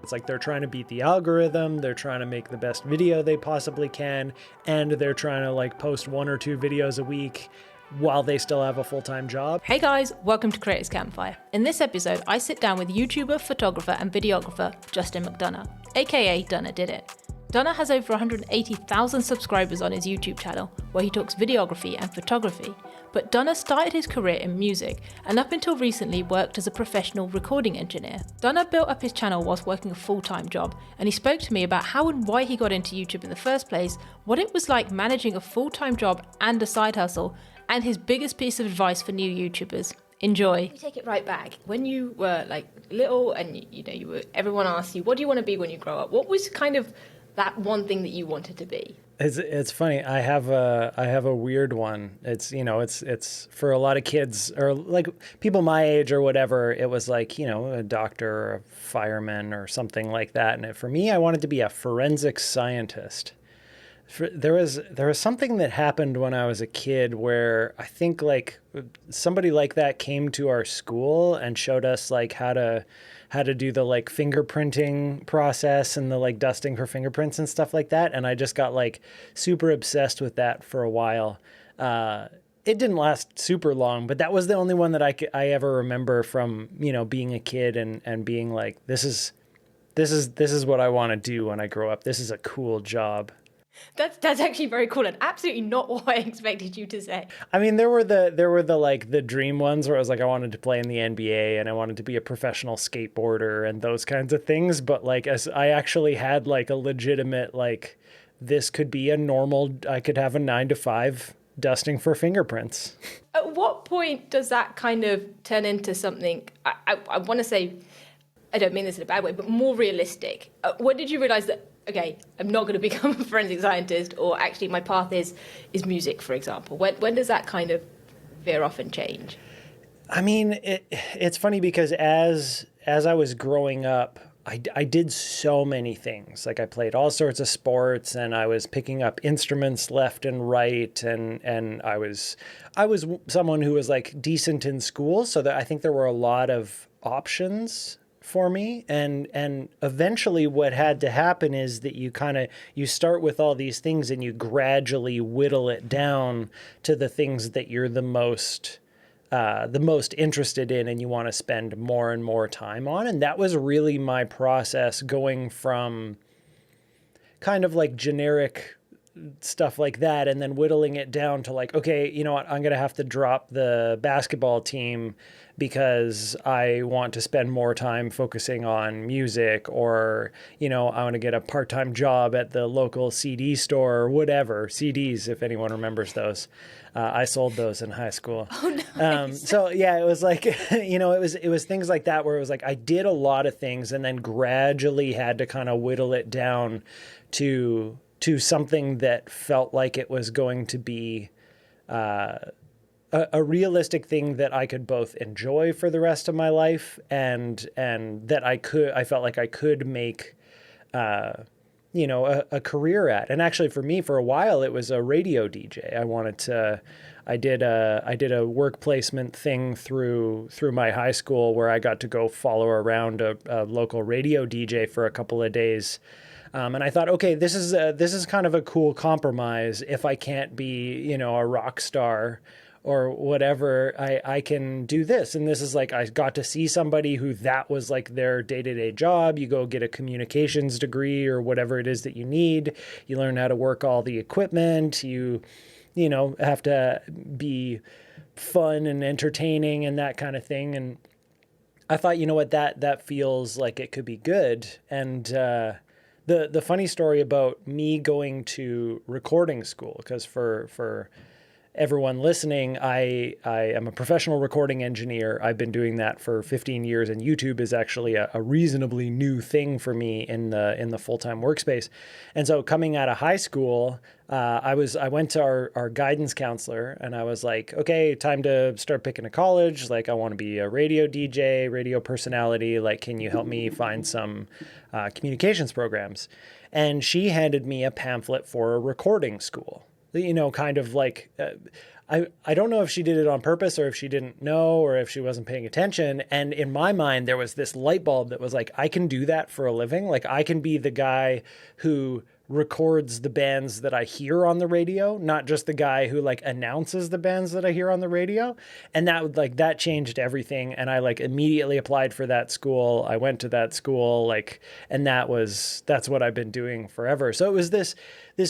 It's like they're trying to beat the algorithm, they're trying to make the best video they possibly can, and they're trying to like post 1 or 2 videos a week while they still have a full-time job. Hey guys, welcome to Creators Campfire. In this episode, I sit down with YouTuber, photographer and videographer Justin McDonough, aka Dunna Did It. Dunna has over 180,000 subscribers on his YouTube channel, where he talks videography and photography. But Dunna started his career in music, and up until recently worked as a professional recording engineer. Dunna built up his channel whilst working a full-time job, and he spoke to me about how and why he got into YouTube in the first place, what it was like managing a full-time job and a side hustle, and his biggest piece of advice for new YouTubers. Enjoy. You take it right back. When you were like little and everyone asked you, what do you want to be when you grow up? What was kind of that one thing that you wanted to be? It's funny. I have a weird one. It's for a lot of kids or like people my age or whatever. It was like, a doctor or a fireman or something like that. And for me, I wanted to be a forensic scientist. There was something that happened when I was a kid where I think like somebody like that came to our school and showed us like how to do the like fingerprinting process and the like dusting for fingerprints and stuff like that. And I just got like super obsessed with that for a while. It didn't last super long, but that was the only one that I ever remember from, being a kid and being like, this is what I want to do when I grow up. This is a cool job. That's actually very cool and absolutely not what I expected you to say. I mean, there were the like the dream ones where I was like, I wanted to play in the NBA and I wanted to be a professional skateboarder and those kinds of things. But like, as I actually had like a legitimate, like this could be I could have a 9-to-5 dusting for fingerprints. At what point does that kind of turn into something, I want to say, I don't mean this in a bad way, but more realistic? When did you realize that, okay, I'm not going to become a forensic scientist, or actually my path is music, for example? When does that kind of veer off and change? I mean, it's funny because as I was growing up, I did so many things. Like I played all sorts of sports and I was picking up instruments left and right. And I was someone who was like decent in school. So that I think there were a lot of options for me. And eventually what had to happen is that you start with all these things and you gradually whittle it down to the things that you're the most interested in and you want to spend more and more time on. And that was really my process, going from kind of like generic stuff like that and then whittling it down to like, okay, you know what, I'm going to have to drop the basketball team because I want to spend more time focusing on music, or, I want to get a part-time job at the local CD store or whatever. CDs, if anyone remembers those. I sold those in high school. Oh, nice. So yeah, it was like, it was things like that where it was like, I did a lot of things and then gradually had to kind of whittle it down to something that felt like it was going to be a realistic thing that I could both enjoy for the rest of my life and that I felt like I could make, a career at. And actually for me, for a while, it was a radio DJ. I did a work placement thing through my high school where I got to go follow around a local radio DJ for a couple of days. And I thought, okay, this is kind of a cool compromise. If I can't be, a rock star or whatever, I can do this. And this is like, I got to see somebody who that was like their day-to-day job. You go get a communications degree or whatever it is that you need. You learn how to work all the equipment. You have to be fun and entertaining and that kind of thing. And I thought, you know what, that feels like it could be good. And, the funny story about me going to recording school, because for everyone listening, I am a professional recording engineer. I've been doing that for 15 years, and YouTube is actually a reasonably new thing for me in the full-time workspace. And so coming out of high school, I went to our guidance counselor and I was like, okay, time to start picking a college. Like, I want to be a radio DJ, radio personality. Like, can you help me find some communications programs? And she handed me a pamphlet for a recording school. Kind of like, I don't know if she did it on purpose or if she didn't know or if she wasn't paying attention. And in my mind, there was this light bulb that was like, I can do that for a living. Like I can be the guy who records the bands that I hear on the radio, not just the guy who like announces the bands that I hear on the radio. And that changed everything. And I like immediately applied for that school. I went to that school, and that's what I've been doing forever. So it was this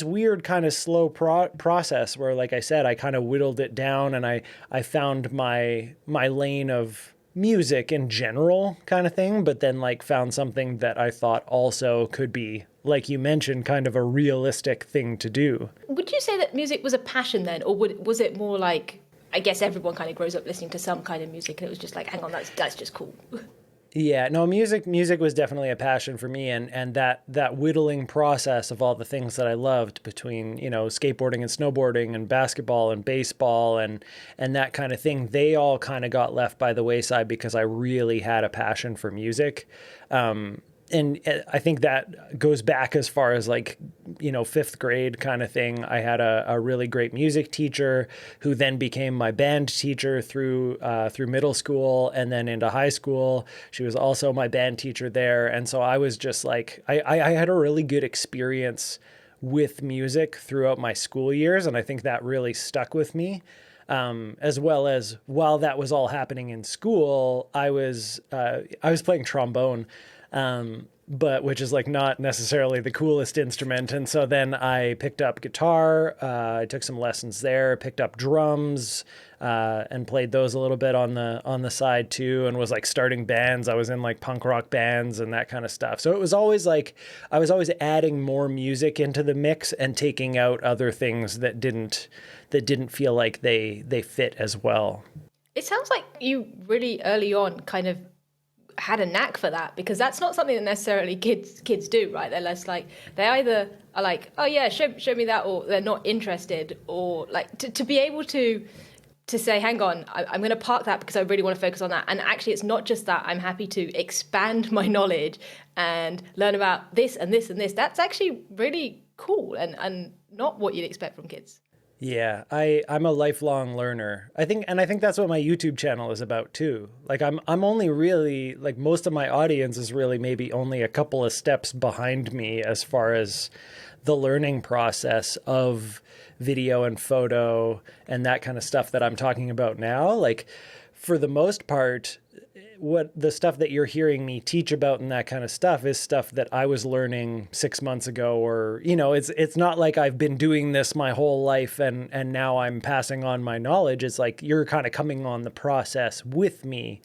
weird kind of slow process where, like I said, I kind of whittled it down and I found my lane of music in general kind of thing, but then like found something that I thought also could be, like you mentioned, kind of a realistic thing to do. Would you say that music was a passion then, or was it more like, I guess everyone kind of grows up listening to some kind of music and it was just like, hang on, that's just cool? Yeah, no, music was definitely a passion for me, and that whittling process of all the things that I loved between, skateboarding and snowboarding and basketball and baseball and that kind of thing, they all kind of got left by the wayside because I really had a passion for music. And I think that goes back as far as fifth grade kind of thing. I had a really great music teacher who then became my band teacher through middle school and then into high school. She was also my band teacher there. And so I was just like, I had a really good experience with music throughout my school years. And I think that really stuck with me. As well as while that was all happening in school, I was playing trombone. But which is like not necessarily the coolest instrument. And so then I picked up guitar, I took some lessons there, picked up drums, and played those a little bit on the side too, and was like starting bands. I was in like punk rock bands and that kind of stuff. So it was always like, I was always adding more music into the mix and taking out other things that didn't feel like they fit as well. It sounds like you really early on kind of had a knack for that, because that's not something that necessarily kids do, right? They're less like, they either are like, oh yeah, show me that, or they're not interested, or like to be able to say, hang on, I'm going to park that because I really want to focus on that. And actually it's not just that, I'm happy to expand my knowledge and learn about this and this and this. That's actually really cool and not what you'd expect from kids. Yeah, I'm a lifelong learner. I think that's what my YouTube channel is about too. Like I'm only really, like, most of my audience is really maybe only a couple of steps behind me as far as the learning process of video and photo and that kind of stuff that I'm talking about now. Like, for the most part, what the stuff that you're hearing me teach about and that kind of stuff is stuff that I was learning 6 months ago, or, it's not like I've been doing this my whole life and now I'm passing on my knowledge. It's like you're kind of coming on the process with me.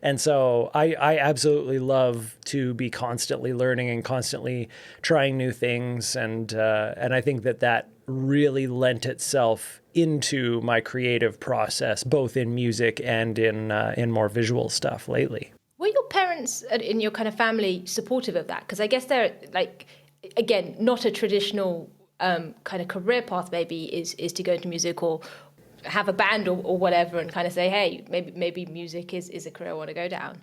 And so I absolutely love to be constantly learning and constantly trying new things. And I think that really lent itself into my creative process, both in music and in more visual stuff lately. Were your parents in your kind of family supportive of that? Because I guess they're, like, again, not a traditional kind of career path maybe is to go into music or have a band or whatever, and kind of say, hey, maybe music is a career I want to go down.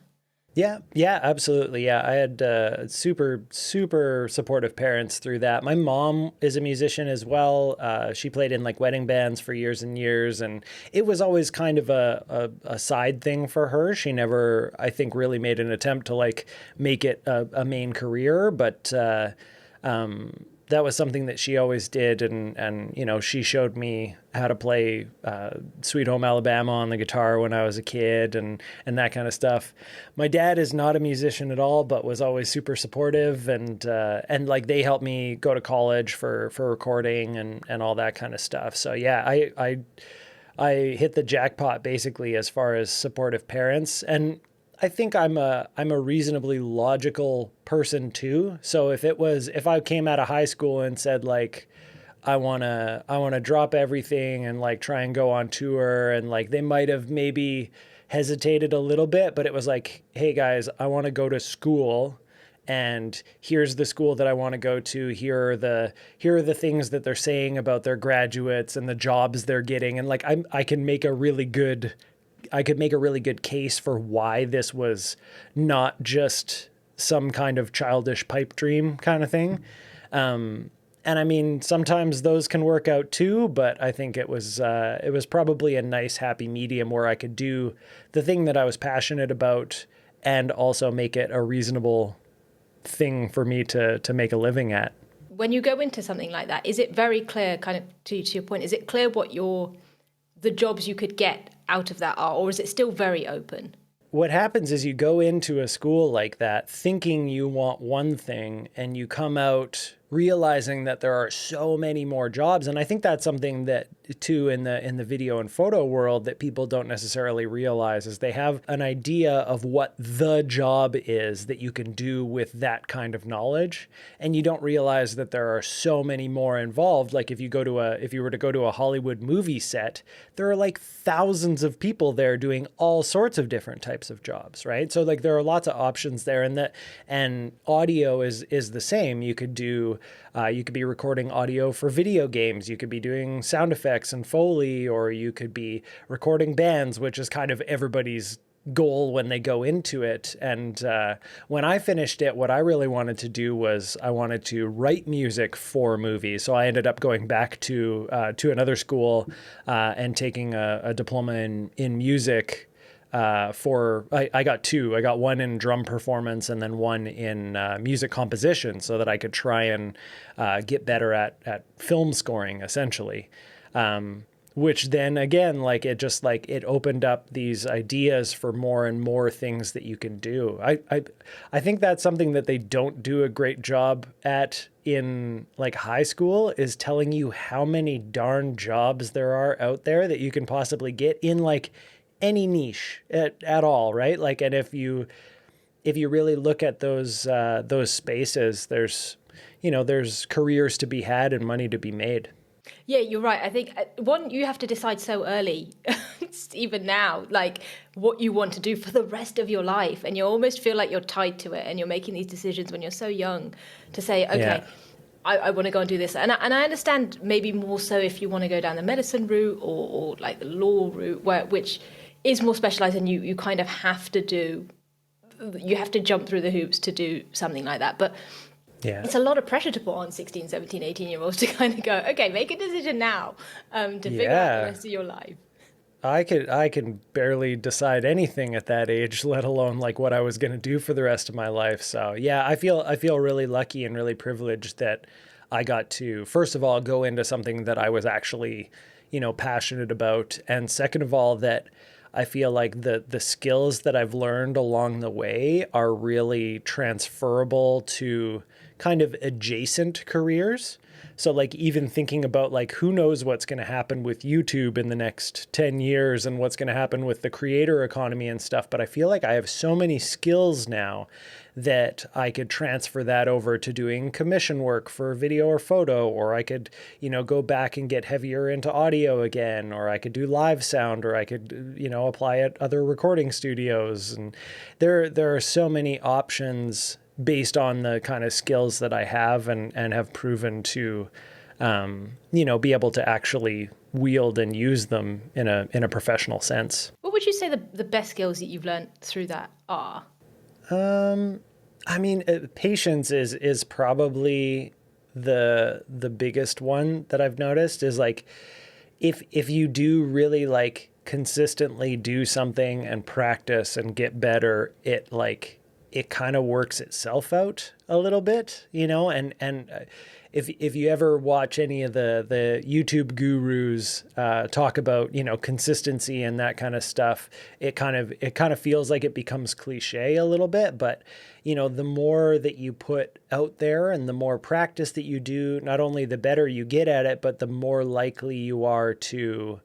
Yeah, absolutely. Yeah, I had super, super supportive parents through that. My mom is a musician as well. She played in like wedding bands for years and years, and it was always kind of a side thing for her. She never, I think, really made an attempt to like make it a main career, but that was something that she always did. And she showed me how to play Sweet Home Alabama on the guitar when I was a kid and that kind of stuff. My dad is not a musician at all, but was always super supportive. And like they helped me go to college for recording and all that kind of stuff. So yeah, I hit the jackpot basically as far as supportive parents. And I think I'm a reasonably logical person too. So if I came out of high school and said like, I want to drop everything and like try and go on tour, and like they might have maybe hesitated a little bit, but it was like, hey guys, I want to go to school, and here's the school that I want to go to. Here are the things that they're saying about their graduates and the jobs they're getting, and like I could make a really good case for why this was not just some kind of childish pipe dream kind of thing. And I mean, sometimes those can work out too, but I think it was probably a nice happy medium where I could do the thing that I was passionate about and also make it a reasonable thing for me to make a living at. When you go into something like that, is it very clear, kind of to your point, is it clear what the jobs you could get out of that are, or is it still very open? What happens is you go into a school like that thinking you want one thing and you come out realizing that there are so many more jobs. And I think that's something that too in the video and photo world that people don't necessarily realize is they have an idea of what the job is that you can do with that kind of knowledge. And you don't realize that there are so many more involved. Like if you were to go to a Hollywood movie set, there are like thousands of people there doing all sorts of different types of jobs, right? So like there are lots of options there, and audio is the same. You could be recording audio for video games. You could be doing sound effects and Foley, or you could be recording bands, which is kind of everybody's goal when they go into it. And when I finished it, what I really wanted to do was I wanted to write music for movies. So I ended up going back to another school and taking a diploma in music. I got two. I got one in drum performance and then one in music composition, so that I could try and get better at film scoring, essentially. Which then again, like it opened up these ideas for more and more things that you can do. I think that's something that they don't do a great job at in like high school, is telling you how many darn jobs there are out there that you can possibly get in like any niche at all, right? Like, and if you really look at those spaces, there's careers to be had and money to be made. Yeah, you're right. I think you have to decide so early, even now, like what you want to do for the rest of your life. And you almost feel like you're tied to it, and you're making these decisions when you're so young to say, okay, yeah, I want to go and do this. And I understand maybe more so if you want to go down the medicine route or like the law route, which is more specialized, and you kind of have to jump through the hoops to do something like that. But yeah, it's a lot of pressure to put on 16, 17, 18-year-olds to kind of go, okay, make a decision now to figure out the rest of your life. I can barely decide anything at that age, let alone like what I was going to do for the rest of my life. So yeah, I feel really lucky and really privileged that I got to, first of all, go into something that I was actually, passionate about. And second of all, that I feel like the skills that I've learned along the way are really transferable to kind of adjacent careers. So like even thinking about like who knows what's going to happen with YouTube in the next 10 years and what's going to happen with the creator economy and stuff. But I feel like I have so many skills now that I could transfer that over to doing commission work for video or photo, or I could, go back and get heavier into audio again, or I could do live sound, or I could, apply at other recording studios. And there are so many options based on the kind of skills that I have and have proven to, be able to actually wield and use them in a professional sense. What would you say the best skills that you've learned through that are? I mean, patience is probably the biggest one that I've noticed, is like, if you do really like consistently do something and practice and get better, it kind of works itself out a little bit, and if you ever watch any of the YouTube gurus talk about, consistency and that kind of stuff, it kind of feels like it becomes cliche a little bit, but the more that you put out there and the more practice that you do, not only the better you get at it, but the more likely you are to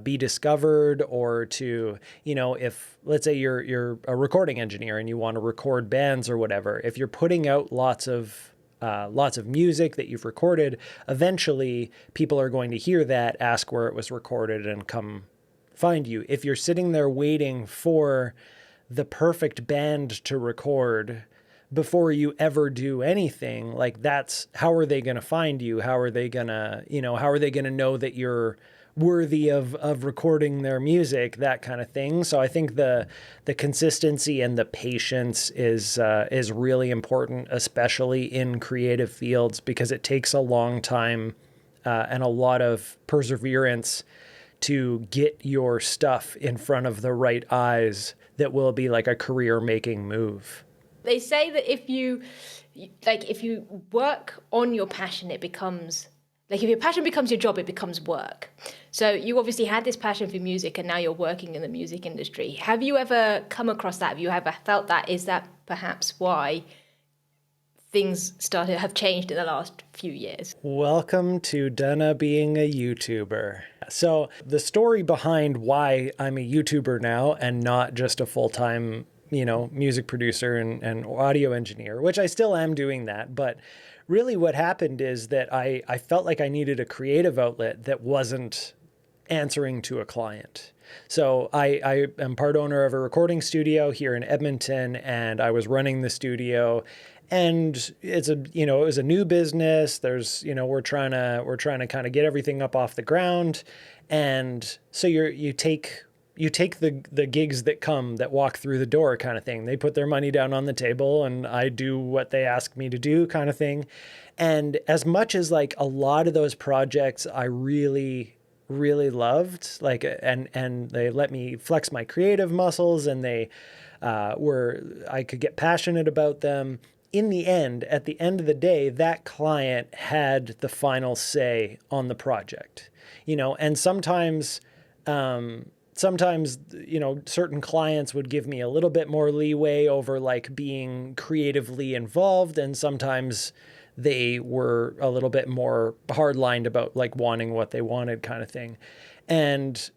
be discovered, or to, if let's say you're a recording engineer and you want to record bands or whatever, if you're putting out lots of music that you've recorded, eventually people are going to hear that, ask where it was recorded, and come find you. If you're sitting there waiting for the perfect band to record before you ever do anything, like how are they going to find you? How are they going to, how are they going to know that you're worthy of recording their music, that kind of thing. So I think the consistency and the patience is really important, especially in creative fields, because it takes a long time and a lot of perseverance to get your stuff in front of the right eyes that will be like a career-making move. They say that if you work on your passion, it becomes like, if your passion becomes your job, it becomes work. So you obviously had this passion for music and now you're working in the music industry. Have you ever come across that? Have you ever felt that? Is that perhaps why things have changed in the last few years? Welcome to Dunna being a YouTuber. So the story behind why I'm a YouTuber now and not just a full-time, music producer and audio engineer, which I still am doing that, but really what happened is that I felt like I needed a creative outlet that wasn't answering to a client. So I am part owner of a recording studio here in Edmonton, and I was running the studio, and it was a new business. There's, we're trying to kind of get everything up off the ground. And so you take the gigs that walk through the door kind of thing. They put their money down on the table and I do what they ask me to do kind of thing. And as much as like a lot of those projects I really, really loved, like, and they let me flex my creative muscles, and they I could get passionate about them. In the end, at the end of the day, that client had the final say on the project, and sometimes, certain clients would give me a little bit more leeway over like being creatively involved. And sometimes they were a little bit more hard-lined about like wanting what they wanted kind of thing. And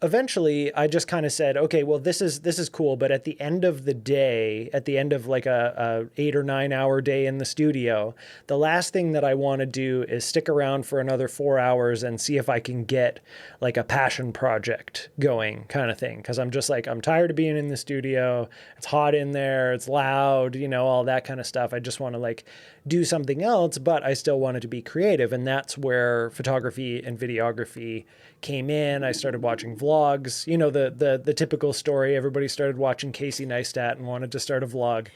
eventually I just kind of said, okay, well, this is cool. But at the end of the day, at the end of like a 8 or 9 hour day in the studio, the last thing that I want to do is stick around for another 4 hours and see if I can get like a passion project going kind of thing. Cause I'm just like, I'm tired of being in the studio. It's hot in there. It's loud, all that kind of stuff. I just want to like do something else, but I still wanted to be creative. And that's where photography and videography came in. I started watching vlogs, the typical story. Everybody started watching Casey Neistat and wanted to start a vlog.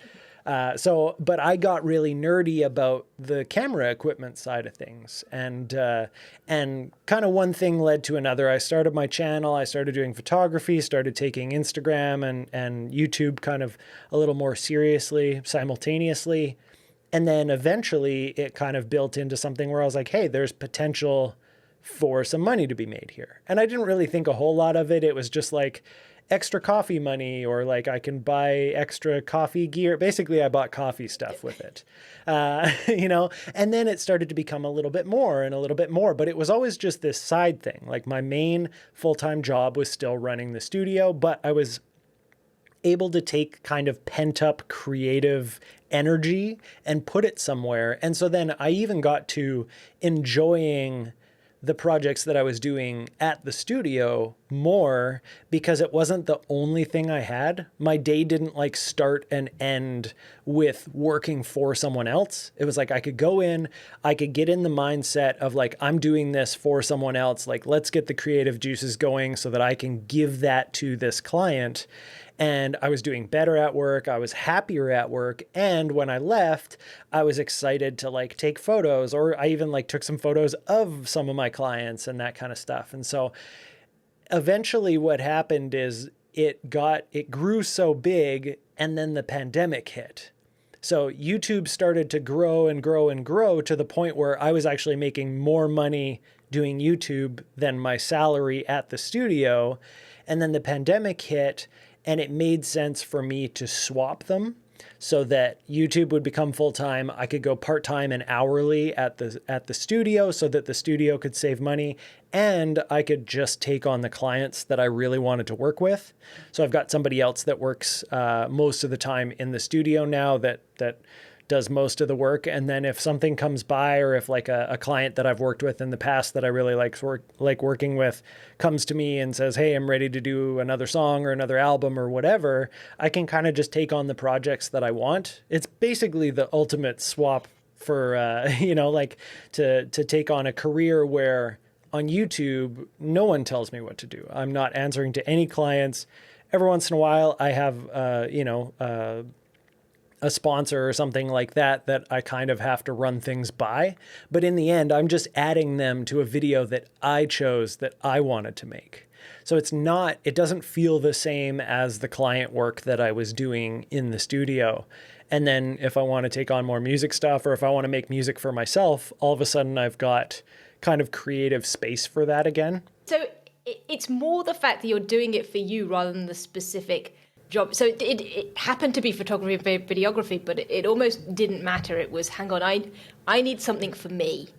But I got really nerdy about the camera equipment side of things, and kind of one thing led to another. I started my channel. I started doing photography, started taking Instagram and YouTube kind of a little more seriously simultaneously. And then eventually it kind of built into something where I was like, hey, there's potential for some money to be made here. And I didn't really think a whole lot of it. It was just like extra coffee money, or like I can buy extra coffee gear. Basically, I bought coffee stuff with it, and then it started to become a little bit more and a little bit more. But it was always just this side thing. Like my main full-time job was still running the studio, but I was able to take kind of pent up creative energy and put it somewhere. And so then I even got to enjoying the projects that I was doing at the studio more, because it wasn't the only thing I had. My day didn't like start and end with working for someone else. It was like I could go in, I could get in the mindset of like, I'm doing this for someone else. Like, let's get the creative juices going so that I can give that to this client. And I was doing better at work. I was happier at work. And when I left, I was excited to like take photos, or I even like took some photos of some of my clients and that kind of stuff. And so eventually what happened is it grew so big, and then the pandemic hit. So YouTube started to grow and grow and grow to the point where I was actually making more money doing YouTube than my salary at the studio. And then the pandemic hit, and it made sense for me to swap them so that YouTube would become full-time. I could go part-time and hourly at the studio so that the studio could save money, and I could just take on the clients that I really wanted to work with. So I've got somebody else that works most of the time in the studio now that does most of the work. And then if something comes by, or if like a client that I've worked with in the past that I really like working with comes to me and says, hey, I'm ready to do another song or another album or whatever, I can kind of just take on the projects that I want. It's basically the ultimate swap for, like to take on a career where on YouTube, no one tells me what to do. I'm not answering to any clients. Every once in a while, I have, a sponsor or something like that that I kind of have to run things by. But in the end, I'm just adding them to a video that I chose that I wanted to make. So it doesn't feel the same as the client work that I was doing in the studio. And then if I want to take on more music stuff, or if I want to make music for myself, all of a sudden I've got kind of creative space for that again. So it's more the fact that you're doing it for you rather than the specific job. So it happened to be photography and videography, but it almost didn't matter. It was, hang on, I need something for me.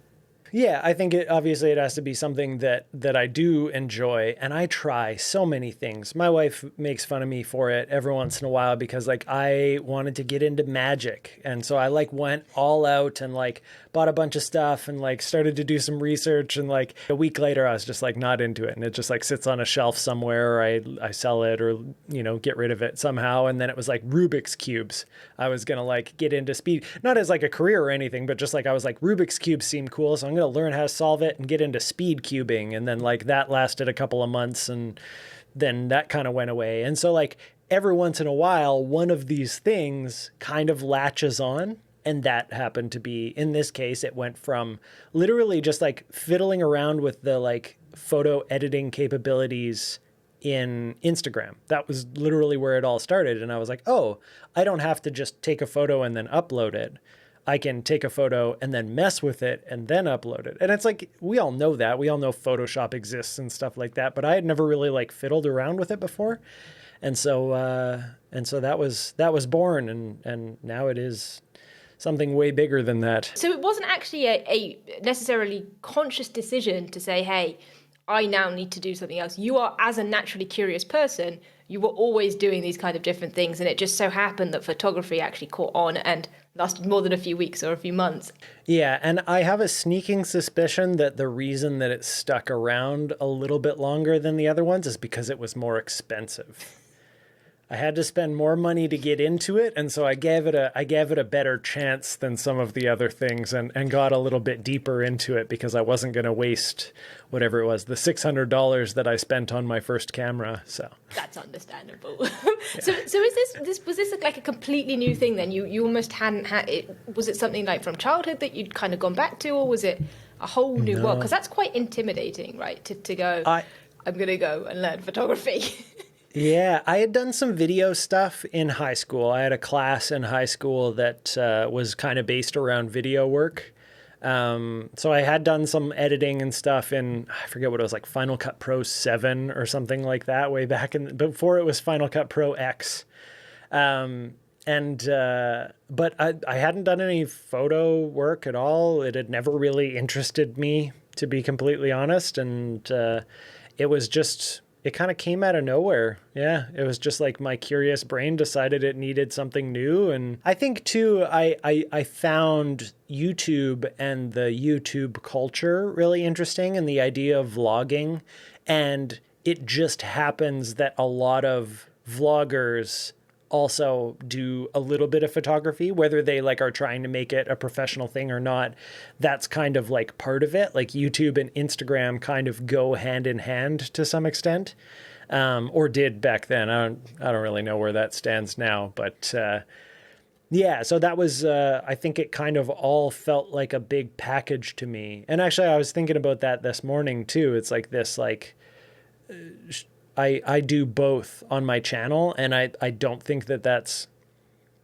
Yeah, I think it has to be something that I do enjoy, and I try so many things. My wife makes fun of me for it every once in a while because like I wanted to get into magic, and so I like went all out and like bought a bunch of stuff and like started to do some research, and like a week later I was just like not into it, and it just like sits on a shelf somewhere, or I sell it or get rid of it somehow. And then it was like Rubik's cubes. I was gonna like get into speed, not as like a career or anything, but just like I was like Rubik's cubes seem cool, so I'm gonna learn how to solve it and get into speed cubing. And then like that lasted a couple of months, and then that kind of went away. And so like every once in a while, one of these things kind of latches on. And that happened to be, in this case, it went from literally just like fiddling around with the like photo editing capabilities in Instagram. That was literally where it all started. And I was like, oh, I don't have to just take a photo and then upload it. I can take a photo and then mess with it and then upload it. And it's like, we all know that. We all know Photoshop exists and stuff like that, but I had never really like fiddled around with it before. And so that was born, and now it is something way bigger than that. So it wasn't actually a necessarily conscious decision to say, hey, I now need to do something else. You are, as a naturally curious person, you were always doing these kind of different things, and it just so happened that photography actually caught on and lasted more than a few weeks or a few months. Yeah, and I have a sneaking suspicion that the reason that it stuck around a little bit longer than the other ones is because it was more expensive. I had to spend more money to get into it, and so I gave it a better chance than some of the other things, and got a little bit deeper into it because I wasn't going to waste whatever it was, the $600 that I spent on my first camera. So that's understandable. Yeah. So was this like a completely new thing then? You almost hadn't had it. Was it something like from childhood that you'd kind of gone back to, or was it a whole new world? Because that's quite intimidating, right? To go, I'm going to go and learn photography. Yeah, I had done some video stuff in high school. I had a class in high school that was kind of based around video work. So I had done some editing and stuff in, I forget what it was, like Final Cut Pro 7 or something like that, way back before it was Final Cut Pro X. But I hadn't done any photo work at all. It had never really interested me, to be completely honest. And it was just... it kind of came out of nowhere. Yeah, it was just like my curious brain decided it needed something new. And I think too, I found YouTube and the YouTube culture really interesting, and the idea of vlogging. And it just happens that a lot of vloggers also do a little bit of photography, whether they like are trying to make it a professional thing or not. That's kind of like part of it. Like YouTube and Instagram kind of go hand in hand to some extent, or did back then. I don't really know where that stands now, but yeah. So that was, I think it kind of all felt like a big package to me. And actually, I was thinking about that this morning too. It's like this, like. I do both on my channel, and I don't think that that's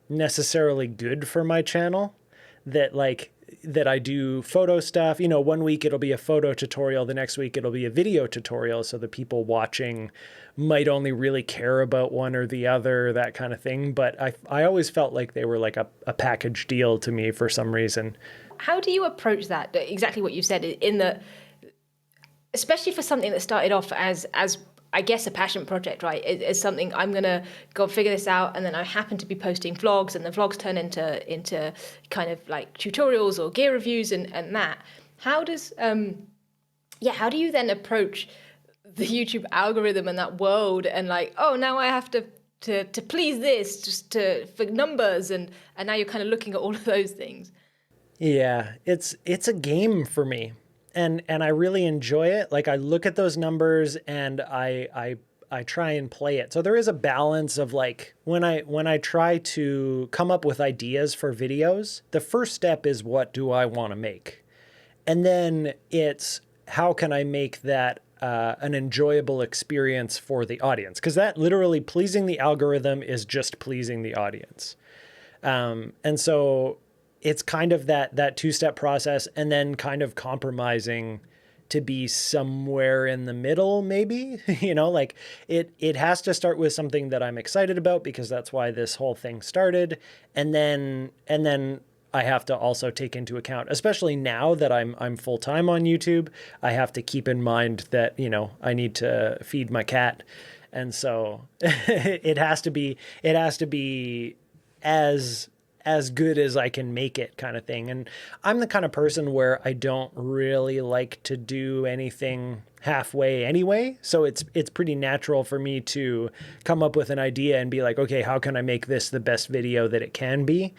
necessarily good for my channel, that I do photo stuff. 1 week it'll be a photo tutorial, the next week it'll be a video tutorial, so the people watching might only really care about one or the other, that kind of thing. But I always felt like they were like a package deal to me for some reason. How do you approach that? Exactly what you said, especially for something that started off as I guess a passion project, right? It's something I'm going to go figure this out. And then I happen to be posting vlogs, and the vlogs turn into kind of like tutorials or gear reviews and that. How does, how do you then approach the YouTube algorithm and that world and like, oh, now I have to please this just for numbers. And now you're kind of looking at all of those things. Yeah, it's a game for me. and I really enjoy it. Like I look at those numbers and I try and play it. So there is a balance of like when I try to come up with ideas for videos, the first step is what do I want to make? And then it's how can I make that an enjoyable experience for the audience? Because that literally pleasing the algorithm is just pleasing the audience. And so it's kind of that two-step process and then kind of compromising to be somewhere in the middle, maybe, like it has to start with something that I'm excited about because that's why this whole thing started. And then I have to also take into account, especially now that I'm full-time on YouTube, I have to keep in mind that, I need to feed my cat. And so it has to be as good as I can make it kind of thing. And I'm the kind of person where I don't really like to do anything halfway anyway. So it's pretty natural for me to come up with an idea and be like, okay, how can I make this the best video that it can be?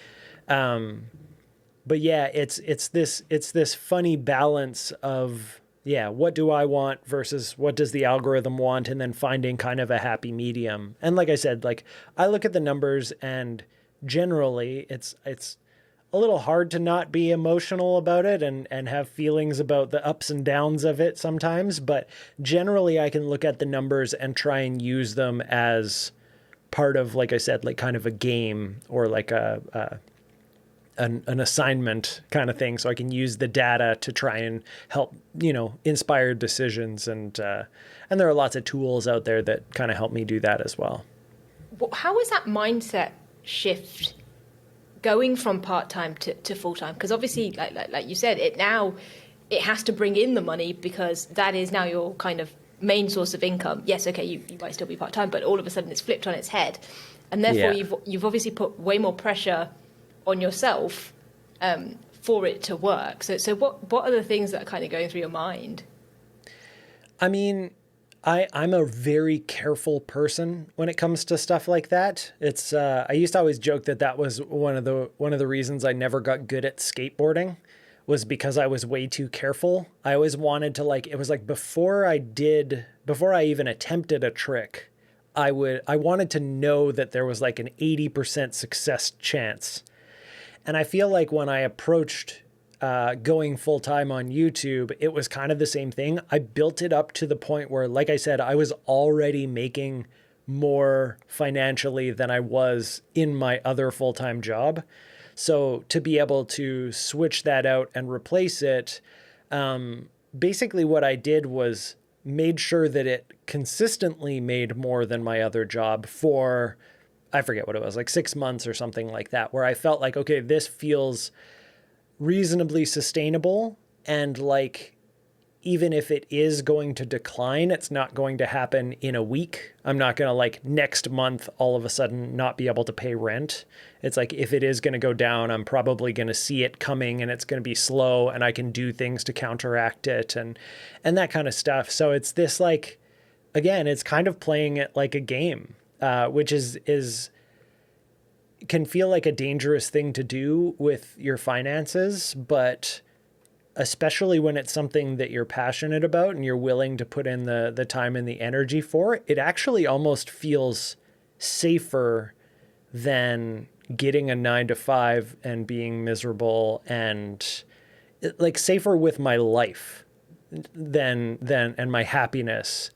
But yeah, it's this funny balance of, what do I want versus what does the algorithm want? And then finding kind of a happy medium. And like I said, like I look at the numbers and generally it's a little hard to not be emotional about it and have feelings about the ups and downs of it sometimes. But generally I can look at the numbers and try and use them as part of, like I said, like kind of a game or like an assignment kind of thing. So I can use the data to try and help, inspire decisions. And there are lots of tools out there that kind of help me do that as well. How is that mindset shift going from part-time to full-time? Because obviously, like you said, it has to bring in the money because that is now your kind of main source of income. Yes, okay, you might still be part-time, but all of a sudden it's flipped on its head. And therefore you've obviously put way more pressure on yourself for it to work. So what are the things that are kind of going through your mind? I mean, I'm a very careful person when it comes to stuff like that. It's I used to always joke that was one of the reasons I never got good at skateboarding was because I was way too careful. I always wanted to it was like before I even attempted a trick, I wanted to know that there was like an 80% success chance. And I feel like when I approached going full time on YouTube, it was kind of the same thing. I built it up to the point where, like I said, I was already making more financially than I was in my other full-time job. So to be able to switch that out and replace it, basically what I did was made sure that it consistently made more than my other job for, I forget what it was, like 6 months or something like that, where I felt like, okay, this feels reasonably sustainable. And like, even if it is going to decline, it's not going to happen in a week. I'm not going to like next month, all of a sudden not be able to pay rent. It's like, if it is going to go down, I'm probably going to see it coming and it's going to be slow and I can do things to counteract it and that kind of stuff. So it's this like, again, it's kind of playing it like a game, which can feel like a dangerous thing to do with your finances, but especially when it's something that you're passionate about and you're willing to put in the time and the energy for, it actually almost feels safer than getting a 9-to-5 and being miserable, and like safer with my life than and my happiness.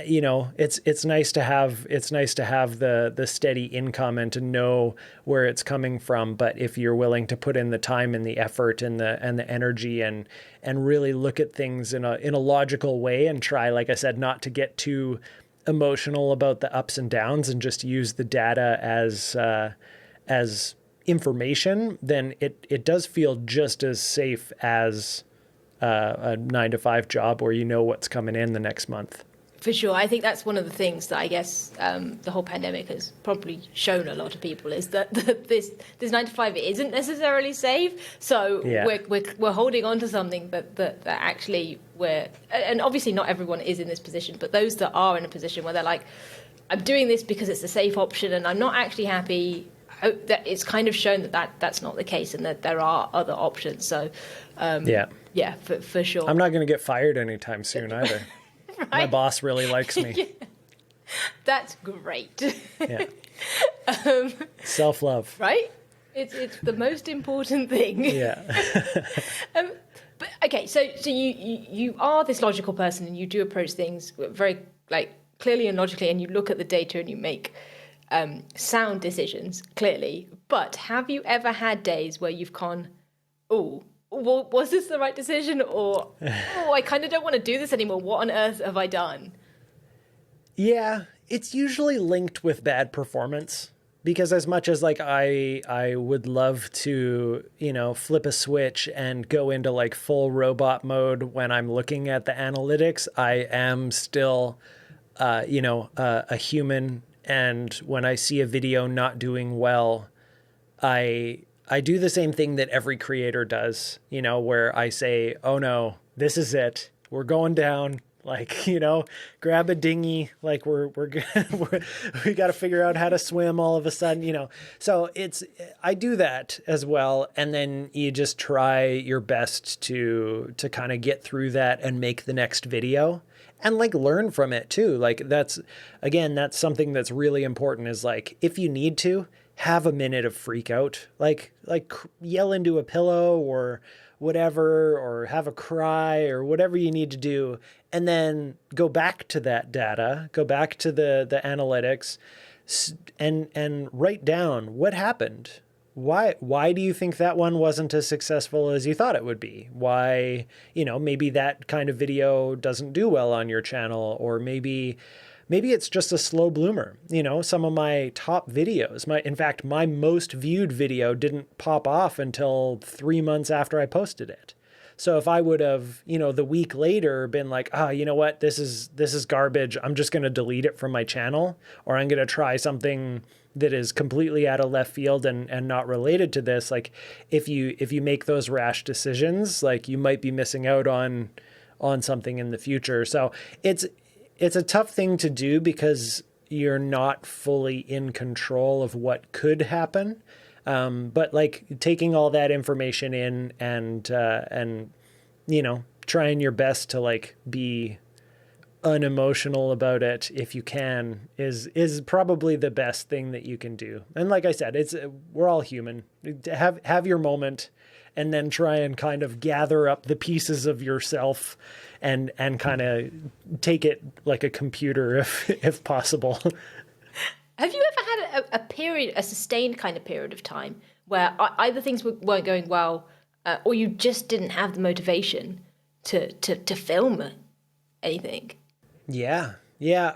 It's nice to have the steady income and to know where it's coming from. But if you're willing to put in the time and the effort and the energy and really look at things in a logical way and try, like I said, not to get too emotional about the ups and downs and just use the data as information, then it does feel just as safe as a 9-to-5 job where you know what's coming in the next month. For sure. I think that's one of the things that I guess the whole pandemic has probably shown a lot of people is that this 9-to-5 isn't necessarily safe. So we're holding on to something that actually and obviously not everyone is in this position, but those that are in a position where they're like, I'm doing this because it's a safe option and I'm not actually happy, hope that it's kind of shown that's not the case and that there are other options. So, yeah, for sure. I'm not going to get fired anytime soon either. Right? My boss really likes me. Yeah. That's great. Yeah. Self-love. Right? It's the most important thing. Yeah. But okay, so you are this logical person, and you do approach things very like clearly and logically, and you look at the data and you make sound decisions clearly. But have you ever had days where you've gone, oh, well, was this the right decision? Or, oh, I kind of don't want to do this anymore. What on earth have I done? Yeah, it's usually linked with bad performance. Because as much as like I would love to, you know, flip a switch and go into like full robot mode when I'm looking at the analytics, I am still, a human. And when I see a video not doing well, I do the same thing that every creator does, you know, where I say, oh no, this is it. We're going down. Like, you know, grab a dinghy, like we got to figure out how to swim all of a sudden, you know. So I do that as well. And then you just try your best to kind of get through that and make the next video and like learn from it too. Like that's something that's really important is like, if you need to have a minute of freak out, like yell into a pillow or whatever, or have a cry or whatever you need to do. And then go back to that data, go back to the analytics and write down what happened. Why do you think that one wasn't as successful as you thought it would be? Why, you know, maybe that kind of video doesn't do well on your channel, or maybe it's just a slow bloomer. You know, some of my top videos, in fact, my most viewed video didn't pop off until 3 months after I posted it. So if I would have, you know, the week later been like, you know what, this is garbage, I'm just going to delete it from my channel, or I'm going to try something that is completely out of left field and not related to this. Like if you make those rash decisions, like you might be missing out on something in the future. So it's a tough thing to do because you're not fully in control of what could happen. But like taking all that information in and, you know, trying your best to like be unemotional about it if you can is probably the best thing that you can do. And like I said, we're all human. Have your moment and then try and kind of gather up the pieces of yourself and kind of take it like a computer if possible. Have you ever had a sustained kind of period of time where either things weren't going well or you just didn't have the motivation to film anything? Yeah,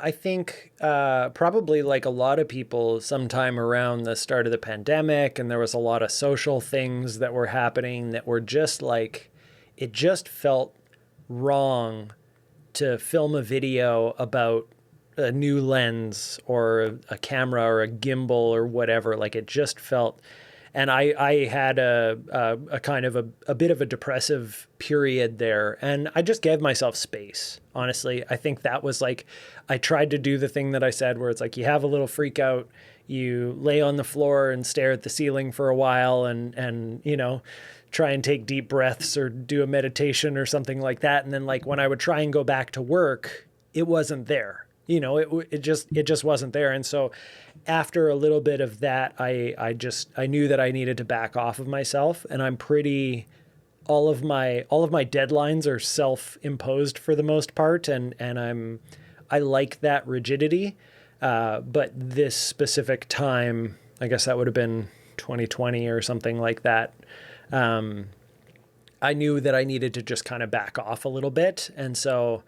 I think probably like a lot of people sometime around the start of the pandemic, and there was a lot of social things that were happening that were just like, it just felt wrong to film a video about a new lens or a camera or a gimbal or whatever. Like it just felt, and I had a kind of a bit of a depressive period there, and I just gave myself space. Honestly, I think that was like, I tried to do the thing that I said where it's like, you have a little freak out, you lay on the floor and stare at the ceiling for a while and, you know, try and take deep breaths or do a meditation or something like that. And then like when I would try and go back to work, it wasn't there. You know, it just wasn't there. And so after a little bit of that, I knew that I needed to back off of myself, and I'm pretty, all of my deadlines are self-imposed for the most part. And I like that rigidity. But this specific time, I guess that would have been 2020 or something like that. I knew that I needed to just kind of back off a little bit. And so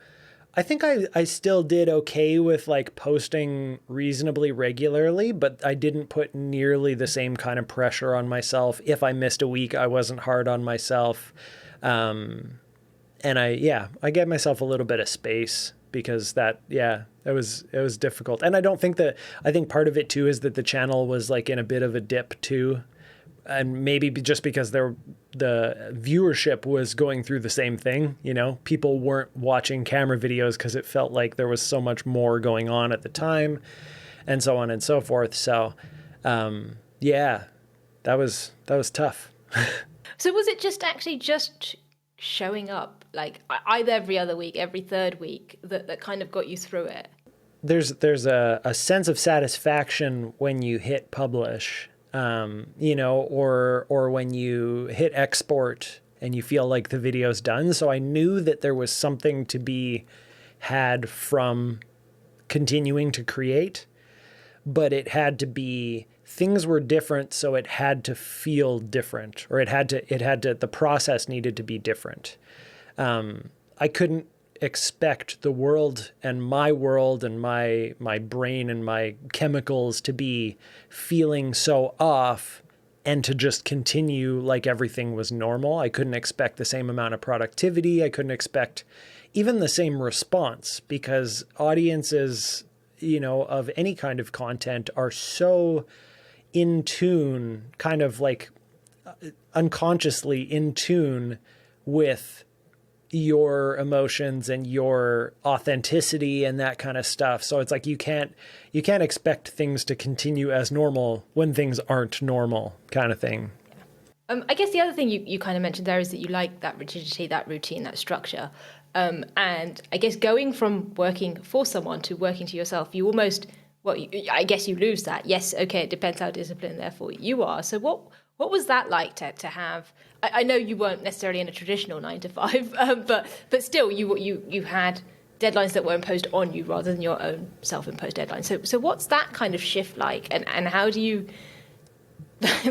I think I still did okay with like posting reasonably regularly, but I didn't put nearly the same kind of pressure on myself. If I missed a week, I wasn't hard on myself. And I gave myself a little bit of space because it was difficult. And I think part of it too is that the channel was like in a bit of a dip too. And maybe just because the viewership was going through the same thing, you know, people weren't watching camera videos because it felt like there was so much more going on at the time, and so on and so forth. So, Yeah, that was tough. So was it just showing up like either every other week, every third week that kind of got you through it? There's a sense of satisfaction when you hit publish, or when you hit export and you feel like the video's done. So I knew that there was something to be had from continuing to create, but it had to be, things were different, so it had to feel different, or the process needed to be different. I couldn't expect the world and my brain and my chemicals to be feeling so off and to just continue like everything was normal. I couldn't expect the same amount of productivity. I couldn't expect even the same response, because audiences, of any kind of content are so in tune, kind of like unconsciously in tune with your emotions and your authenticity and that kind of stuff. So it's like you can't expect things to continue as normal when things aren't normal, kind of thing. I guess the other thing you kind of mentioned there is that you like that rigidity, that routine, that structure. And I guess going from working for someone to working to yourself, you almost, I guess you lose that. Yes, okay, it depends how disciplined, therefore, you are. So what was that like to have? I know you weren't necessarily in a traditional 9 to 5, but still, you had deadlines that were imposed on you rather than your own self-imposed deadlines. So what's that kind of shift like, and how do you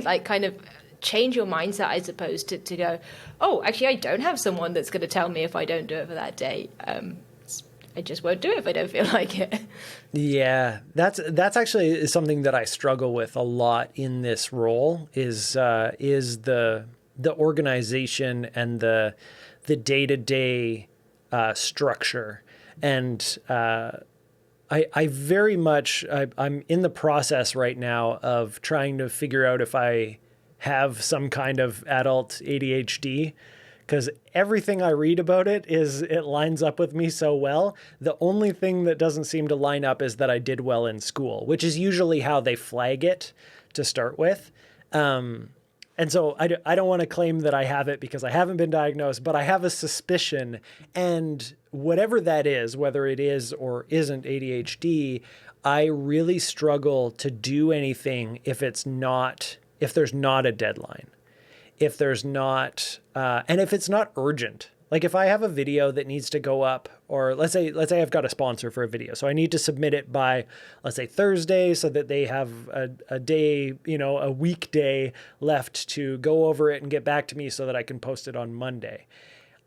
like kind of change your mindset, I suppose, to go, oh, actually, I don't have someone that's going to tell me if I don't do it for that day. I just won't do it if I don't feel like it. Yeah, that's actually something that I struggle with a lot in this role is the organization and the day-to-day structure. And I very much, I'm in the process right now of trying to figure out if I have some kind of adult ADHD, because everything I read about it lines up with me so well. The only thing that doesn't seem to line up is that I did well in school, which is usually how they flag it to start with. And so I don't want to claim that I have it because I haven't been diagnosed, but I have a suspicion. And whatever that is, whether it is or isn't ADHD, I really struggle to do anything if there's not a deadline. If there's not, and if it's not urgent, like if I have a video that needs to go up, or let's say I've got a sponsor for a video, so I need to submit it by, let's say Thursday, so that they have a day, a weekday left to go over it and get back to me so that I can post it on Monday.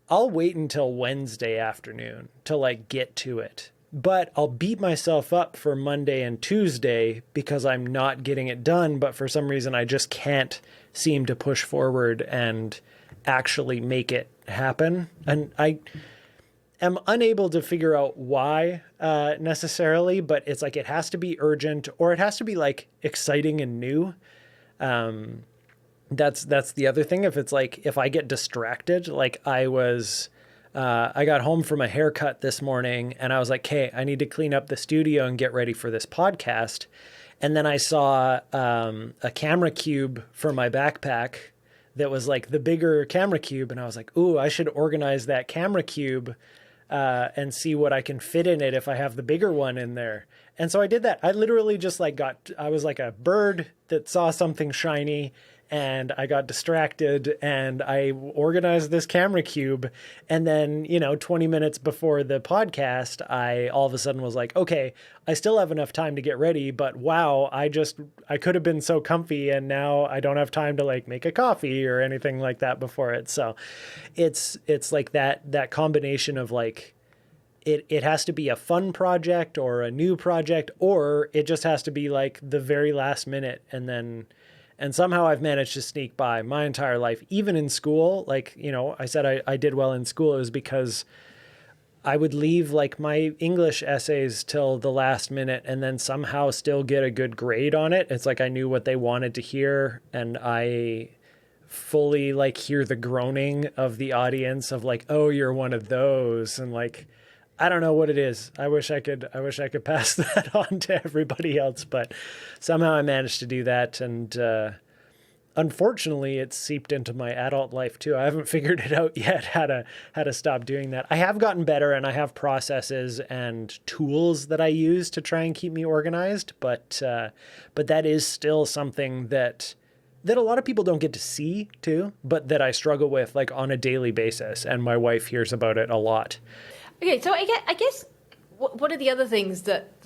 I'll wait until Wednesday afternoon to like get to it. But I'll beat myself up for Monday and Tuesday because I'm not getting it done. But for some reason, I just can't seem to push forward and actually make it happen. And I am unable to figure out why necessarily, but it's like it has to be urgent, or it has to be like exciting and new. That's the other thing. If it's like, if I get distracted, like I got home from a haircut this morning and I was like, hey, I need to clean up the studio and get ready for this podcast. And then I saw a camera cube for my backpack that was like the bigger camera cube. And I was like, ooh, I should organize that camera cube and see what I can fit in it if I have the bigger one in there. And so I did that. I literally just I was like a bird that saw something shiny, and I got distracted and I organized this camera cube. And then, 20 minutes before the podcast, I all of a sudden was like, okay, I still have enough time to get ready, but wow, I could have been so comfy, and now I don't have time to like make a coffee or anything like that before it. So it's like that combination of like, it has to be a fun project or a new project, or it just has to be like the very last minute. And somehow I've managed to sneak by my entire life, even in school. Like, I said I did well in school. It was because I would leave like my English essays till the last minute and then somehow still get a good grade on it. It's like I knew what they wanted to hear, and I fully like hear the groaning of the audience of like, oh, you're one of those. And like, I don't know what it is. I wish I could pass that on to everybody else, but somehow I managed to do that. And unfortunately, it's seeped into my adult life too. I haven't figured it out yet how to stop doing that. I have gotten better, and I have processes and tools that I use to try and keep me organized. But that is still something that a lot of people don't get to see too, but that I struggle with like on a daily basis, and my wife hears about it a lot. Okay, so I guess what are the other things that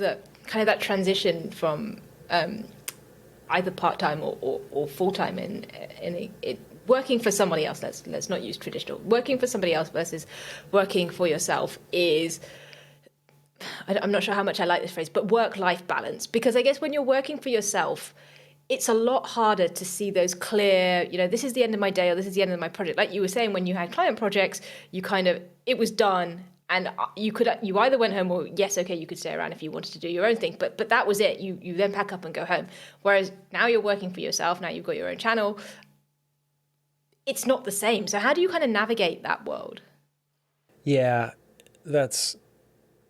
kind of that transition from either part-time or full-time in working for somebody else, let's not use traditional, working for somebody else versus working for yourself is, I'm not sure how much I like this phrase, but work-life balance. Because I guess when you're working for yourself, it's a lot harder to see those clear, this is the end of my day or this is the end of my project. Like you were saying, when you had client projects, it was done. And you either went home or, yes, okay, you could stay around if you wanted to do your own thing. But that was it. You then pack up and go home. Whereas now you're working for yourself. Now you've got your own channel. It's not the same. So how do you kind of navigate that world? Yeah, that's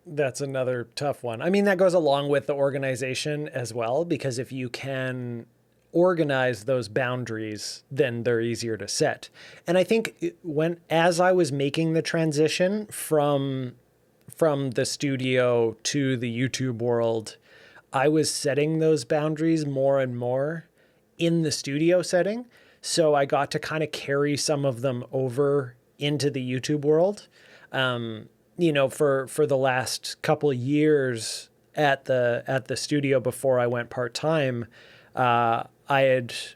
another tough one. I mean, that goes along with the organization as well, because if you can organize those boundaries, then they're easier to set. And I think as I was making the transition from the studio to the YouTube world, I was setting those boundaries more and more in the studio setting. So I got to kind of carry some of them over into the YouTube world. For the last couple of years at the studio before I went part-time,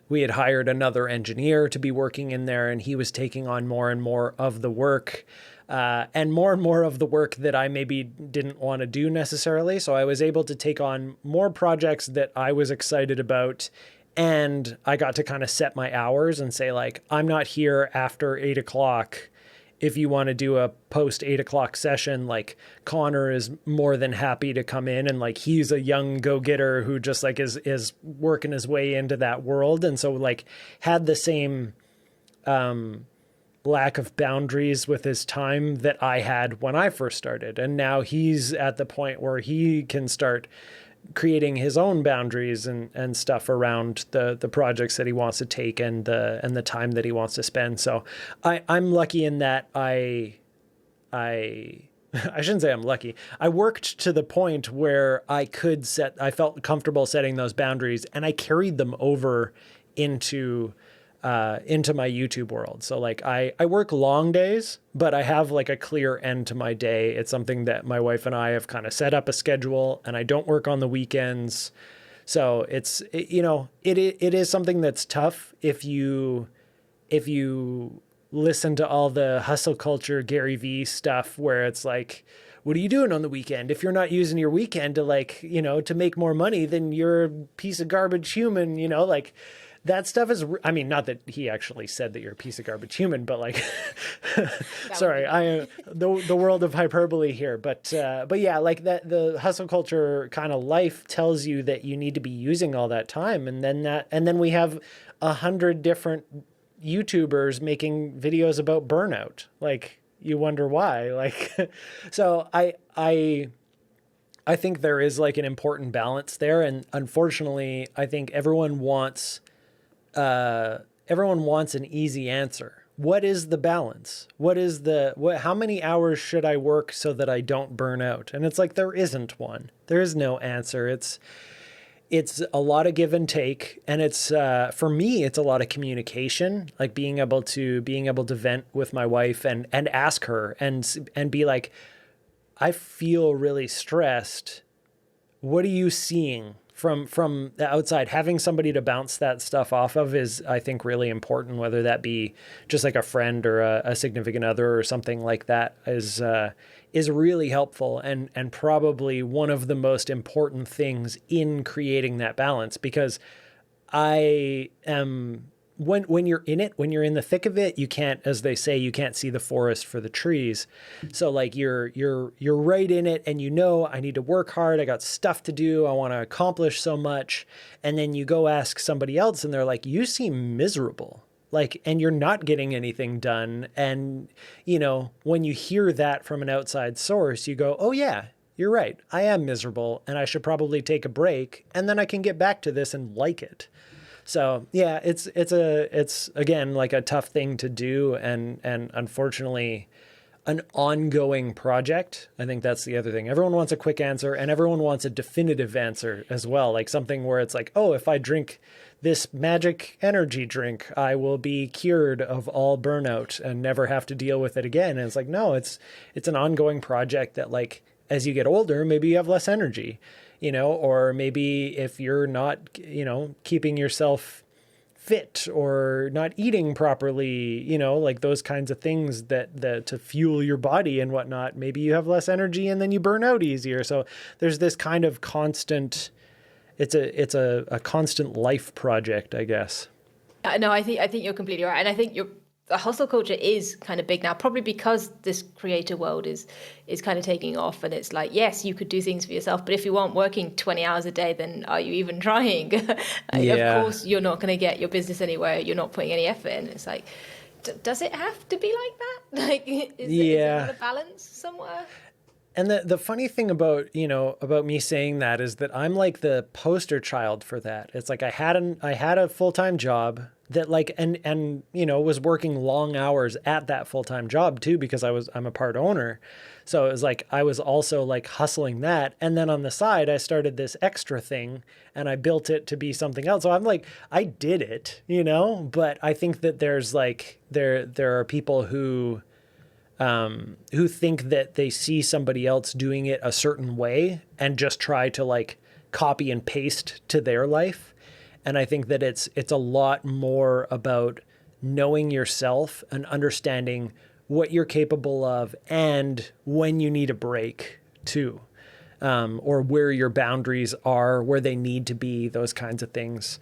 we had hired another engineer to be working in there, and he was taking on more and more of the work, and more of the work that I maybe didn't want to do necessarily. So I was able to take on more projects that I was excited about, and I got to kind of set my hours and say, like, I'm not here after 8 o'clock. If you want to do a post 8 o'clock session, like Connor is more than happy to come in, and like he's a young go-getter who just like is working his way into that world. And so like had the same lack of boundaries with his time that I had when I first started. And now he's at the point where he can start creating his own boundaries and stuff around the projects that he wants to take and the time that he wants to spend. So I'm lucky in that I shouldn't say I'm lucky. I worked to the point where I felt comfortable setting those boundaries, and I carried them over into my YouTube world. So like I work long days, but I have like a clear end to my day. It's something that my wife and I have kind of set up a schedule, and I don't work on the weekends. So it is something that's tough if you listen to all the hustle culture, Gary Vee stuff, where it's like, what are you doing on the weekend? If you're not using your weekend to to make more money, then you're a piece of garbage human, like, that stuff is, I mean, not that he actually said that you're a piece of garbage human, but like, sorry, the world of hyperbole here, but yeah, like that, the hustle culture kind of life tells you that you need to be using all that time. And then we have 100 different YouTubers making videos about burnout. Like, you wonder why, like, so I think there is like an important balance there. And unfortunately, I think everyone wants an easy answer. What is the balance? How many hours should I work so that I don't burn out? And it's like, there isn't one. There is no answer. It's a lot of give and take. And it's, for me, it's a lot of communication, like being able to vent with my wife and ask her and be like, I feel really stressed. What are you seeing from the outside? Having somebody to bounce that stuff off of is, I think, really important, whether that be just like a friend or a significant other or something like that is really helpful and probably one of the most important things in creating that balance. Because I am, when you're in it, when you're in the thick of it, you can't, as they say, you can't see the forest for the trees. So like you're right in it, and I need to work hard. I got stuff to do. I want to accomplish so much. And then you go ask somebody else and they're like, you seem miserable. Like, and you're not getting anything done. And, you know, when you hear that from an outside source, you go, oh yeah, you're right. I am miserable and I should probably take a break, and then I can get back to this and like it. So yeah, it's again, like a tough thing to do. And unfortunately, an ongoing project. I think that's the other thing. Everyone wants a quick answer, and everyone wants a definitive answer as well. Like something where it's like, oh, if I drink this magic energy drink, I will be cured of all burnout and never have to deal with it again. And it's like, no, it's an ongoing project that, like, as you get older, maybe you have less energy, you know, or maybe if you're not, you know, keeping yourself fit or not eating properly, you know, like those kinds of things that to fuel your body and whatnot, maybe you have less energy and then you burn out easier. So there's this kind of constant, it's a constant life project, I guess. No, I think you're completely right. And I think the hustle culture is kind of big now, probably because this creator world is kind of taking off. And it's like, yes, you could do things for yourself, but if you aren't working 20 hours a day, then are you even trying? Of course, you're not going to get your business anywhere. You're not putting any effort in. It's like, does it have to be like that? Like, is there a balance somewhere? And the funny thing about me saying that is that I'm like the poster child for that. It's like I had a full-time job that, like, and you know, was working long hours at that full-time job too, because I'm a part owner. So it was like I was also like hustling that, and then on the side I started this extra thing and I built it to be something else. So I'm like, I did it, you know, but I think that there's like there are people who think that they see somebody else doing it a certain way and just try to like copy and paste to their life. And I think that it's a lot more about knowing yourself and understanding what you're capable of and when you need a break too, or where your boundaries are, where they need to be, those kinds of things.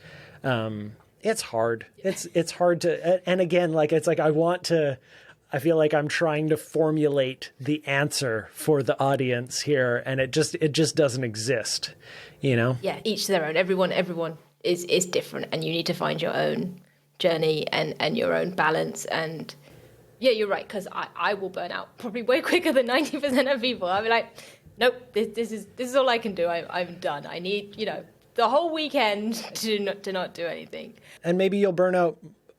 It's hard. It's hard to, and again, like, it's like I feel like I'm trying to formulate the answer for the audience here, and it just doesn't exist, you know? Yeah, each to their own. Everyone is different, and you need to find your own journey and your own balance. And yeah, you're right, because I will burn out probably way quicker than 90% of people. I'll be like, nope, this is all I can do. I'm done. I need, you know, the whole weekend to not do anything. And maybe you'll burn out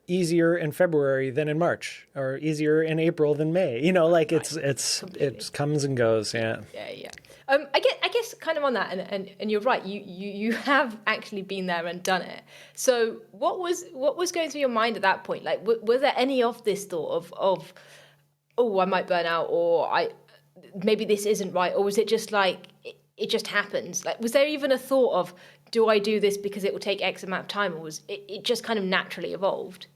easier in February than in March, or easier in April than May. You know, like it comes and goes. Yeah. Yeah. I guess kind of on that, and you're right. You have actually been there and done it. So what was going through your mind at that point? Like, was there any of this thought of oh, I might burn out, or maybe this isn't right, or was it just like it just happens? Like, was there even a thought of, do I do this because it will take X amount of time, or was it just kind of naturally evolved?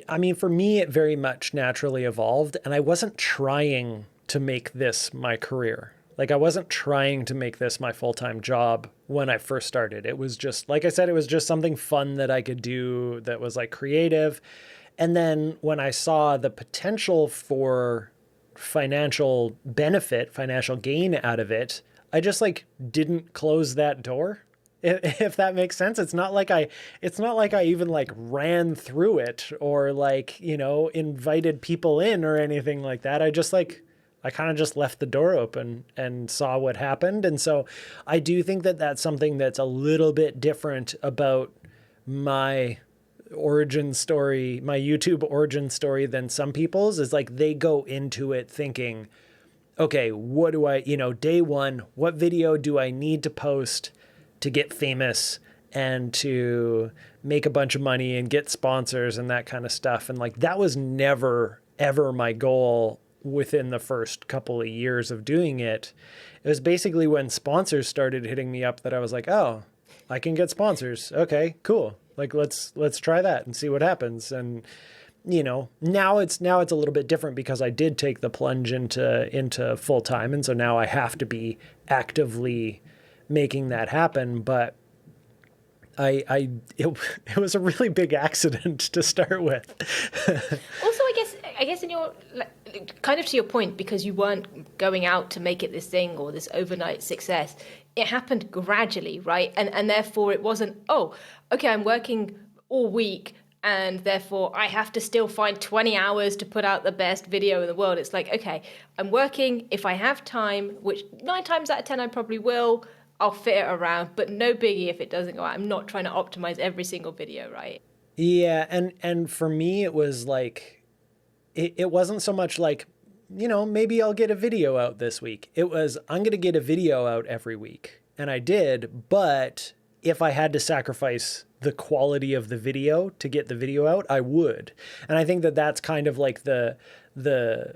I mean, for me, it very much naturally evolved, and I wasn't trying to make this my career. Like, I wasn't trying to make this my full-time job when I first started. It was just, like I said, it was just something fun that I could do that was like creative. And then when I saw the potential for financial benefit, financial gain out of it, I just like didn't close that door. If that makes sense. It's not like I even like ran through it or like, you know, invited people in or anything like that. I kind of just left the door open and saw what happened. And so I do think that that's something that's a little bit different about my origin story, my YouTube origin story, than some people's. Is like they go into it thinking, okay, what do I, you know, day one, what video do I need to post to get famous and to make a bunch of money and get sponsors and that kind of stuff. And like, that was never, ever my goal within the first couple of years of doing it. It was basically when sponsors started hitting me up that I was like, oh, I can get sponsors. Okay, cool. Like, let's try that and see what happens. And, you know, now it's a little bit different because I did take the plunge into full time. And so now I have to be actively making that happen. But it was a really big accident to start with. Also, I guess in your, kind of to your point, because you weren't going out to make it this thing or this overnight success, it happened gradually, right? And therefore it wasn't, oh, okay, I'm working all week and therefore I have to still find 20 hours to put out the best video in the world. It's like, okay, I'm working. If I have time, which 9 times out of 10 I probably will, I'll fit it around, but no biggie if it doesn't go out. I'm not trying to optimize every single video, right? Yeah, and for me, it was like, it wasn't so much like, maybe I'll get a video out this week. It was, I'm going to get a video out every week. And I did, but if I had to sacrifice the quality of the video to get the video out, I would. And I think that that's kind of like if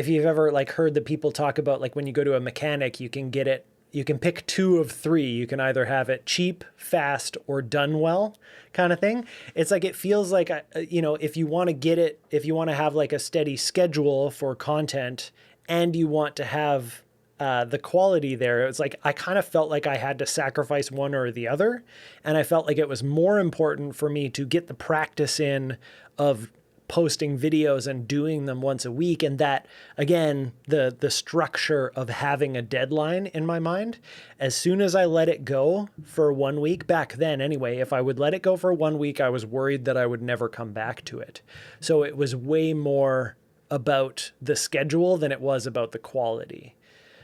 you've ever like heard the people talk about, like, when you go to a mechanic, you can pick 2 of 3. You can either have it cheap, fast, or done well kind of thing. It's like, it feels like, if you want to have like a steady schedule for content and you want to have the quality there, it's like, I kind of felt like I had to sacrifice one or the other. And I felt like it was more important for me to get the practice in of posting videos and doing them once a week. And that, again, the structure of having a deadline in my mind, as soon as I let it go for 1 week, back then anyway, if I would let it go for 1 week, I was worried that I would never come back to it. So it was way more about the schedule than it was about the quality.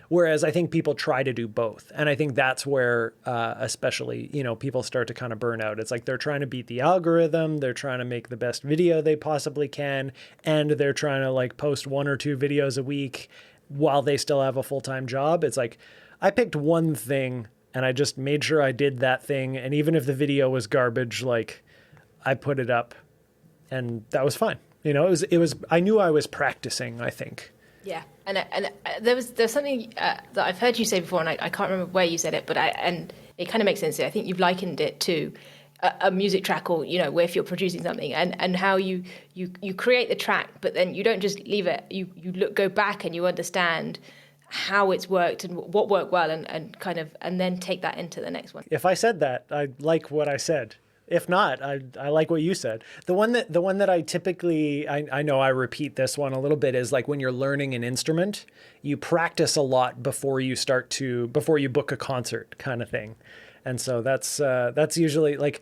Whereas I think people try to do both. And I think that's where, especially, people start to kind of burn out. It's like, they're trying to beat the algorithm. They're trying to make the best video they possibly can. And they're trying to like post 1 or 2 videos a week while they still have a full-time job. It's like, I picked one thing and I just made sure I did that thing. And even if the video was garbage, like, I put it up and that was fine. It was, I knew I was practicing, I think. Yeah, and there's something that I've heard you say before, and I can't remember where you said it, but and it kind of makes sense. I think you've likened it to a music track, or where if you're producing something, and how you create the track, but then you don't just leave it. You go back and you understand how it's worked and what worked well, and then take that into the next one. If I said that, I like what I said. If not, I like what you said. The one that I typically, I know I repeat this one a little bit, is like, when you're learning an instrument, you practice a lot before you book a concert kind of thing. And so that's usually like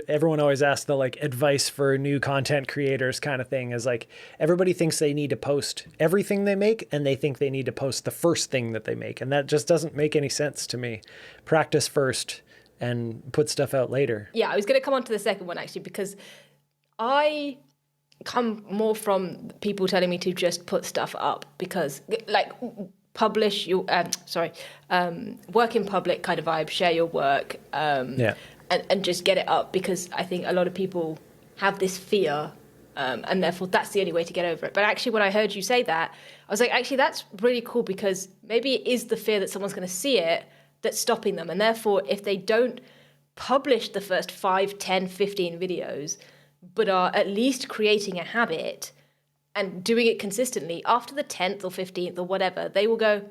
everyone always asks the like advice for new content creators kind of thing, is like, everybody thinks they need to post everything they make, and they think they need to post the first thing that they make. And that just doesn't make any sense to me. Practice first and put stuff out later. Yeah, I was going to come on to the second one, actually, because I come more from people telling me to just put stuff up, because like publish your, work in public kind of vibe, share your work, and just get it up, because I think a lot of people have this fear, and therefore that's the only way to get over it. But actually, when I heard you say that, I was like, actually, that's really cool, because maybe it is the fear that someone's going to see it that's stopping them. And therefore, if they don't publish the first 5, 10, 15 videos, but are at least creating a habit and doing it consistently, after the 10th or 15th or whatever, they will go,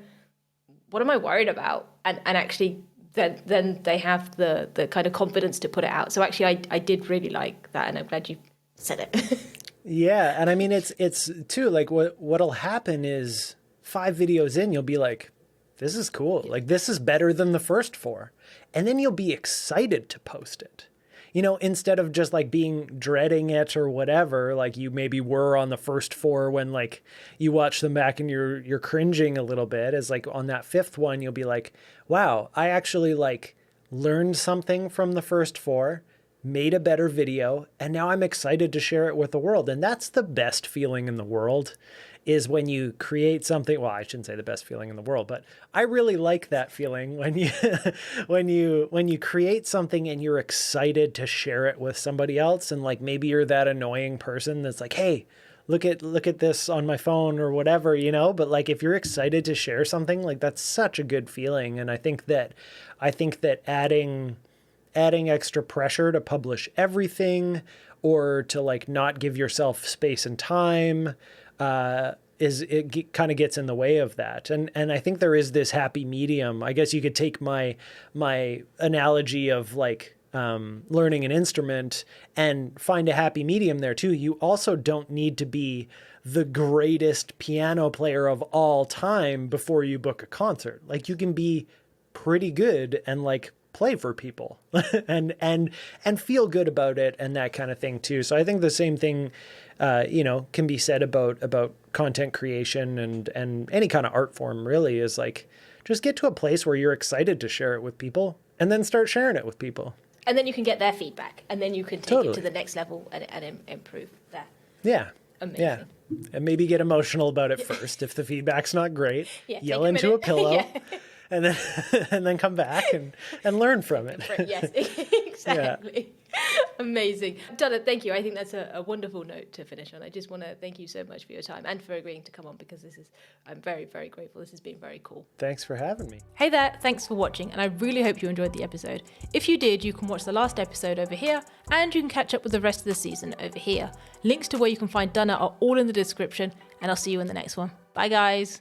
what am I worried about? And actually, then they have the kind of confidence to put it out. So actually, I did really like that, and I'm glad you said it. Yeah, and I mean, it's too, like, what'll happen is 5 videos in, you'll be like, this is cool. Like, this is better than the first 4. And then you'll be excited to post it. Instead of just like dreading it or whatever, like you maybe were on the first 4 when like you watch them back and you're cringing a little bit, as like on that 5th one, you'll be like, wow, I actually like learned something from the first 4, made a better video, and now I'm excited to share it with the world. And that's the best feeling in the world, is when you create something. Well, I shouldn't say the best feeling in the world, but I really like that feeling when you when you create something and you're excited to share it with somebody else. And like, maybe you're that annoying person that's like, hey, look at this on my phone or whatever, but like, if you're excited to share something, like, that's such a good feeling. And I think that adding extra pressure to publish everything, or to like not give yourself space and time, kind of gets in the way of that. And I think there is this happy medium. I guess you could take my analogy of like learning an instrument and find a happy medium there too. You also don't need to be the greatest piano player of all time before you book a concert. Like, you can be pretty good and like play for people and feel good about it and that kind of thing too. So I think the same thing, can be said about content creation and any kind of art form really, is like, just get to a place where you're excited to share it with people and then start sharing it with people. And then you can get their feedback and then you can take it to the next level and improve that. Yeah. Amazing. Yeah. And maybe get emotional about it first. If the feedback's not great, yell into a pillow and then come back and learn from it. Yes, exactly. Amazing. Dunna, thank you. I think that's a wonderful note to finish on. I just want to thank you so much for your time and for agreeing to come on, because I'm very, very grateful. This has been very cool. Thanks for having me. Hey there, thanks for watching, and I really hope you enjoyed the episode. If you did, you can watch the last episode over here, and you can catch up with the rest of the season over here. Links to where you can find Dunna are all in the description, and I'll see you in the next one. Bye guys.